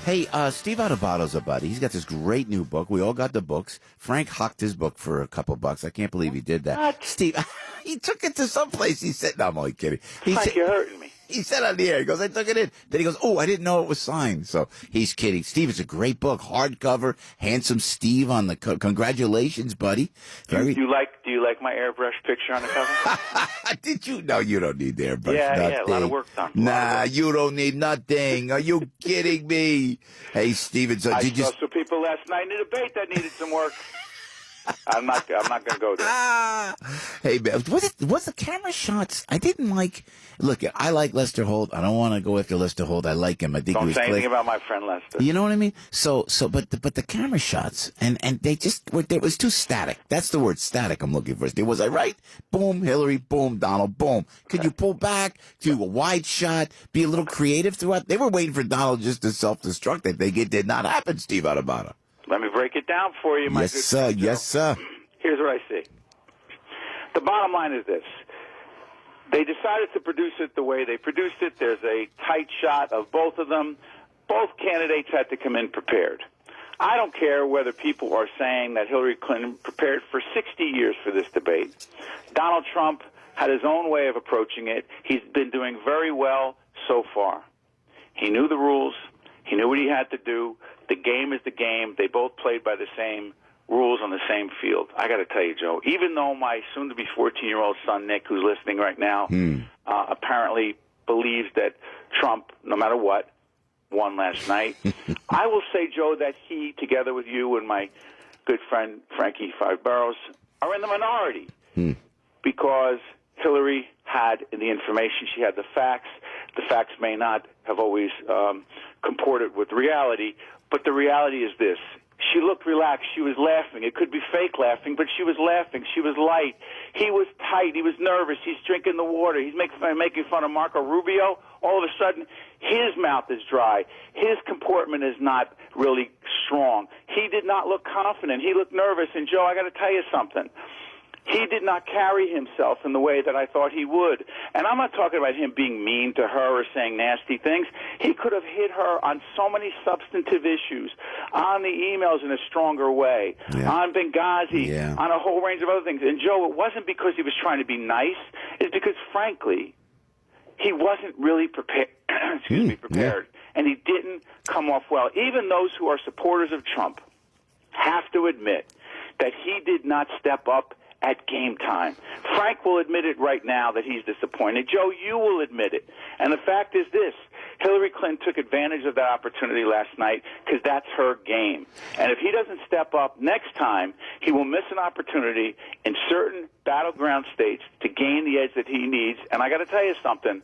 Hey, Steve Adubato's a buddy. He's got this great new book. We all got the books. Frank hucked his book for a couple bucks. I can't believe he did that. What? Steve, he took it to someplace. He said, no, I'm only kidding. Frank, you're hurting me. He said on the air, he goes, I took it in. Then he goes, oh, I didn't know it was signed. So he's kidding. Steve, it's a great book. Hardcover. Handsome Steve on the congratulations, buddy. Do you like my airbrush picture on the cover? Did you? No, you don't need the airbrush. Yeah, a lot of work done. Nah, you don't need nothing. Are you kidding me? Hey, Steven, so I did you... saw some people last night in a debate that needed some work. I'm not going to go there. Hey, man, what's the camera shots? I didn't like. Look, I like Lester Holt. I don't want to go after Lester Holt. I like him. I think Don't he was say anything about my friend Lester. You know what I mean? But the camera shots and they just were. It was too static. That's the word, static. I'm looking for. Was I right? Boom, Hillary. Boom, Donald. Boom. Could you pull back, do a wide shot, be a little creative throughout? They were waiting for Donald just to self-destruct. They did not happen, Steve Adubato. Let me break it down for you, my Yes, good sir. friend, Joe. Yes, sir. Here's what I see. The bottom line is this. They decided to produce it the way they produced it. There's a tight shot of both of them. Both candidates had to come in prepared. I don't care whether people are saying that Hillary Clinton prepared for 60 years for this debate. Donald Trump had his own way of approaching it. He's been doing very well so far. He knew the rules. He knew what he had to do. The game is the game. They both played by the same rules on the same field. I got to tell you, Joe, even though my soon-to-be 14-year-old son, Nick, who's listening right now, apparently believes that Trump, no matter what, won last night, I will say, Joe, that he, together with you and my good friend Frankie Five Boroughs, are in the minority because Hillary had the information. She had the facts. The facts may not have always comported with reality, but the reality is this. She looked relaxed. She was laughing. It could be fake laughing, but she was laughing. She was light. He was tight. He was nervous. He's drinking the water. He's making fun of Marco Rubio. All of a sudden, his mouth is dry. His comportment is not really strong. He did not look confident. He looked nervous. And, Joe, I got to tell you something. He did not carry himself in the way that I thought he would. And I'm not talking about him being mean to her or saying nasty things. He could have hit her on so many substantive issues, on the emails in a stronger way, on Benghazi, on a whole range of other things. And, Joe, it wasn't because he was trying to be nice. It's because, frankly, he wasn't really prepared. Prepared. And he didn't come off well. Even those who are supporters of Trump have to admit that he did not step up at game time. Frank will admit it right now that he's disappointed. Joe, you will admit it. And the fact is this. Hillary Clinton took advantage of that opportunity last night because that's her game. And if he doesn't step up next time, he will miss an opportunity in certain battleground states to gain the edge that he needs. And I got to tell you something.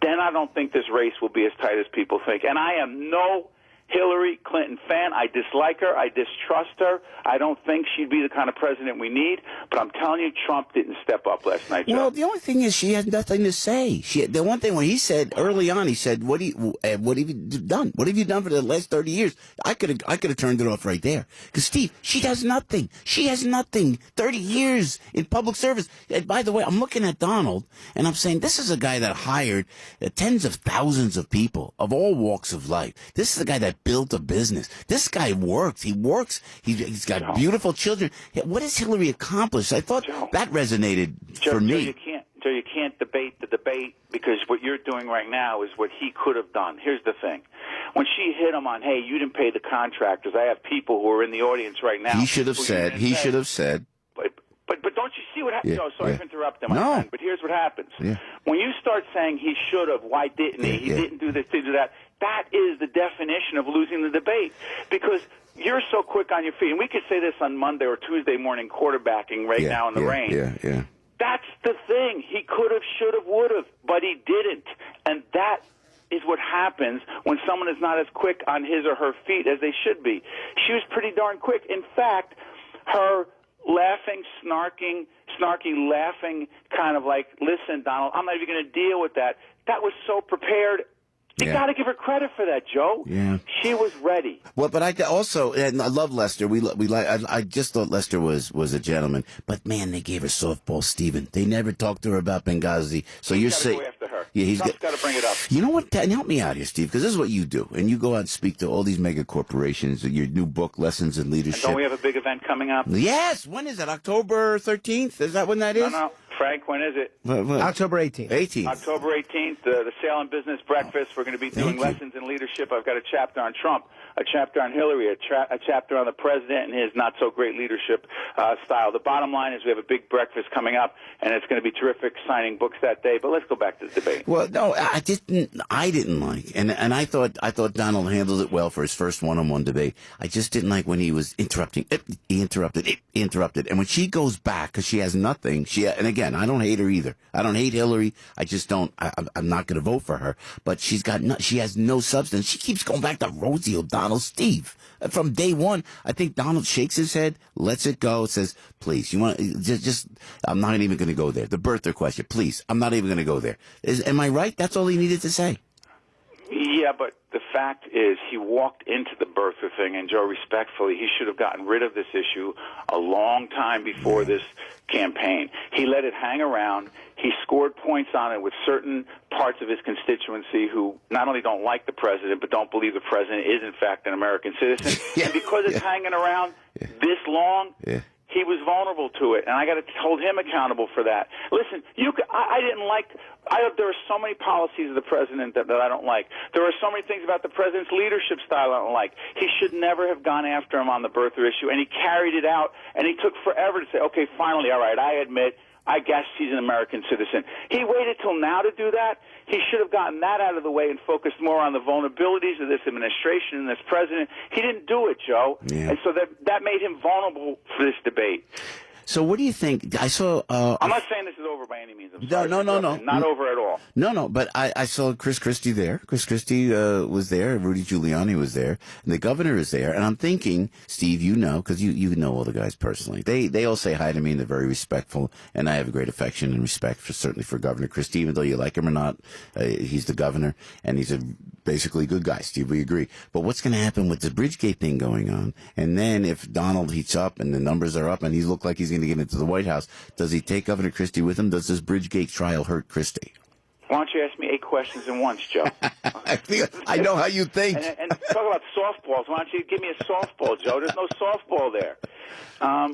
Then I don't think this race will be as tight as people think. And I am no Hillary Clinton fan. I dislike her. I distrust her. I don't think she'd be the kind of president we need. But I'm telling you, Trump didn't step up last night, Joe. Well, the only thing is she has nothing to say. The one thing when he said early on, he said, "What have you done? What have you done for the last 30 years?" I could have turned it off right there. Because Steve, she does nothing. She has nothing. 30 years in public service. And by the way, I'm looking at Donald and I'm saying this is a guy that hired tens of thousands of people of all walks of life. This is a guy that built a business. This guy works. He works. He's got beautiful children. What has Hillary accomplished? I thought that resonated for me. Joe, you can't debate the debate because what you're doing right now is what he could have done. Here's the thing. When she hit him on, hey, you didn't pay the contractors, I have people who are in the audience right now. He should have said. But don't you see what happens? Yeah, Sorry for interrupting, my friend, but here's what happens. Yeah. When you start saying he should have, why didn't he? He didn't do this, didn't do that. That is the definition of losing the debate because you're so quick on your feet. And we could say this on Monday or Tuesday morning quarterbacking now in the rain. Yeah. That's the thing. He could have, should have, would have, but he didn't. And that is what happens when someone is not as quick on his or her feet as they should be. She was pretty darn quick. In fact, her laughing, snarky laughing, kind of like, listen, Donald, I'm not even going to deal with that. That was so prepared. You got to give her credit for that, Joe. Yeah, she was ready. Well, but I also, and I love Lester. I just thought Lester was a gentleman. But man, they gave her softball, Stephen. They never talked to her about Benghazi. So you're saying, go after her. Yeah, Trump's got to bring it up. You know what? Help me out here, Steve, because this is what you do. And you go out and speak to all these mega corporations, your new book, Lessons in Leadership. And don't we have a big event coming up? Yes. When is it? October 13th? Is that when that is? No. Frank, when is it? October 18th. October 18th, the Sale and Business Breakfast. We're going to be doing Lessons in Leadership. I've got a chapter on Trump, a chapter on Hillary, a chapter on the president and his not-so-great leadership style. The bottom line is we have a big breakfast coming up, and it's going to be terrific, signing books that day. But let's go back to the debate. Well, no, I didn't like, and I thought Donald handled it well for his first one-on-one debate. I just didn't like when he was interrupting. He interrupted, and when she goes back because she has nothing. And again, I don't hate her either. I don't hate Hillary. I just don't. I'm not going to vote for her. But she has no substance. She keeps going back to Rosie O'Donnell, Steve. From day one, I think Donald shakes his head, lets it go, says, "Please, you want just I'm not even going to go there. The birther question, please. I'm not even going to go there." Am I right? That's all he needed to say. Yeah, but the fact is he walked into the birther thing, and Joe, respectfully, he should have gotten rid of this issue a long time before this campaign. He let it hang around. He scored points on it with certain parts of his constituency who not only don't like the president, but don't believe the president is, in fact, an American citizen. And because it's hanging around this long, he was vulnerable to it, and I got to hold him accountable for that. Listen, I didn't like. There are so many policies of the president that I don't like. There are so many things about the president's leadership style I don't like. He should never have gone after him on the birther issue, and he carried it out, and he took forever to say, okay, finally, all right, I admit, I guess he's an American citizen. He waited till now to do that. He should have gotten that out of the way and focused more on the vulnerabilities of this administration and this president. He didn't do it, Joe. Yeah. And so that made him vulnerable for this debate. So what do you think? I saw. I'm not saying this is over by any means. I'm sorry. No. Not over at all. No, but I saw Chris Christie there. Chris Christie was there. Rudy Giuliani was there. And the governor is there. And I'm thinking, Steve, you know, because you know all the guys personally. They all say hi to me, and they're very respectful. And I have a great affection and respect certainly for Governor Christie, even though you like him or not. He's the governor, and he's a basically good guy, Steve. We agree. But what's going to happen with the Bridgegate thing going on? And then if Donald heats up and the numbers are up and he looks like he's going to get into the White House, does he take Governor Christie with him? Does this Bridgegate trial hurt Christie? Why don't you ask me 8 questions at once, Joe? I know how you think. And talk about softballs. Why don't you give me a softball, Joe? There's no softball there.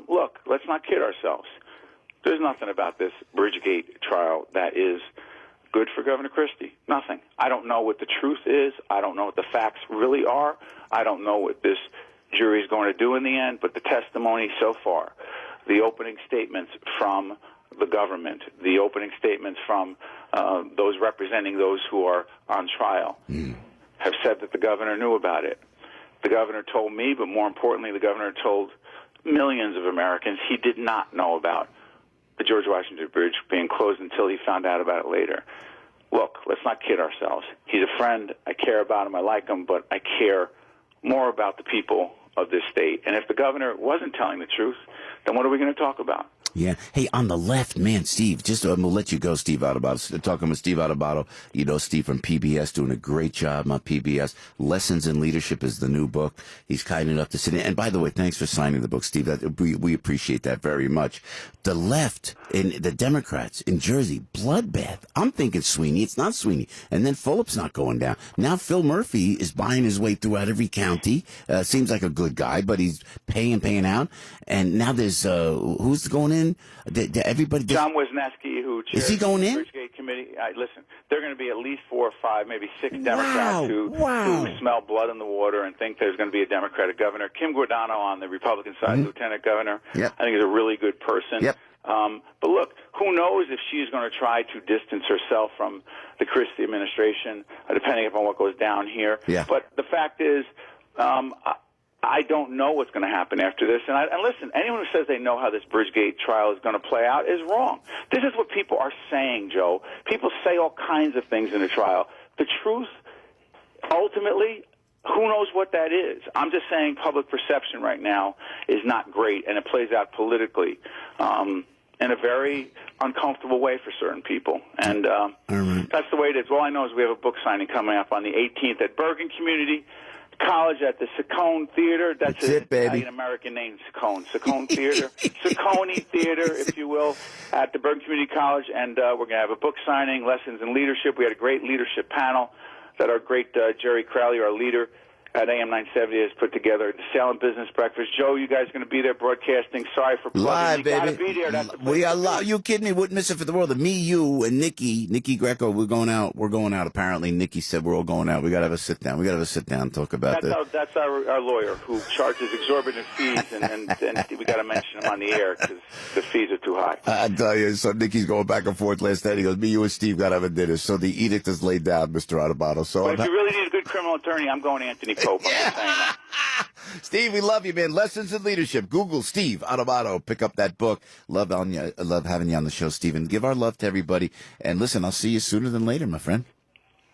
Look, let's not kid ourselves. There's nothing about this Bridgegate trial that is good for Governor Christie. Nothing. I don't know what the truth is. I don't know what the facts really are. I don't know what this jury is going to do in the end, but the testimony so far, the opening statements from the government, the opening statements from those representing those who are on trial, have said that the governor knew about it. The governor told me, but more importantly, the governor told millions of Americans he did not know about the George Washington Bridge being closed until he found out about it later. Look, let's not kid ourselves. He's a friend. I care about him. I like him, but I care more about the people of this state. And if the governor wasn't telling the truth, then what are we going to talk about? Yeah. Hey, on the left, man, Steve, we'll let you go, Steve Adubato. Talking with Steve Adubato, you know, Steve from PBS, doing a great job on PBS. Lessons in Leadership is the new book. He's kind enough to sit in. And by the way, thanks for signing the book, Steve. We appreciate that very much. The left, and the Democrats in Jersey, bloodbath. I'm thinking Sweeney. It's not Sweeney. And then Fulop's not going down. Now Phil Murphy is buying his way throughout every county. Seems like a good guy, but he's paying out. And now there's, who's going in? Everybody. John Wisniewski, who chairs he going in? the Bridgegate Committee. Listen, there are going to be at least 4 or 5, maybe 6 Democrats who smell blood in the water and think there's going to be a Democratic governor. Kim Guadagno on the Republican side, Lieutenant Governor, I think is a really good person. Yep. But look, who knows if she's going to try to distance herself from the Christie administration, depending upon what goes down here. Yeah. But the fact is, I don't know what's going to happen after this. And listen, anyone who says they know how this Bridgegate trial is going to play out is wrong. This is what people are saying, Joe. People say all kinds of things in a trial. The truth, ultimately, who knows what that is? I'm just saying public perception right now is not great, and it plays out politically in a very uncomfortable way for certain people. And that's the way it is. All I know is we have a book signing coming up on the 18th at Bergen Community. College at the Saccone Theater. That's it, baby. Italian American name, Saccone Theater. Saccone Theater, if you will, at the Bergen Community College. And we're going to have a book signing, Lessons in Leadership. We had a great leadership panel that our great Jerry Crowley, our leader at AM 970, has put together. The Salem Business Breakfast. Joe, you guys are going to be there broadcasting. Sorry for plugging. Live, you baby. got to be there. That's the place We are to be. live. You kidding me? Wouldn't miss it for the world. Me, you, and Nikki Greco. We're going out. We're going out. Apparently, Nikki said we're all going out. We got to have a sit down. We got to have a sit down and talk about That's our lawyer who charges exorbitant fees, and we got to mention him on the air because the fees are too high. I tell you, so Nikki's going back and forth last night. He goes, me, you, and Steve got to have a dinner. So the edict is laid down, Mr. Adubato. So But if you really need a good criminal attorney, I'm going Anthony Pope. I'm just saying that. Steve, we love you, man. Lessons in Leadership. Google Steve Adubato. Pick up that book. Love having you on the show, Steve. And give our love to everybody. And listen, I'll see you sooner than later, my friend.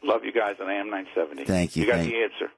Love you guys on AM 970. Thank you. You got the answer.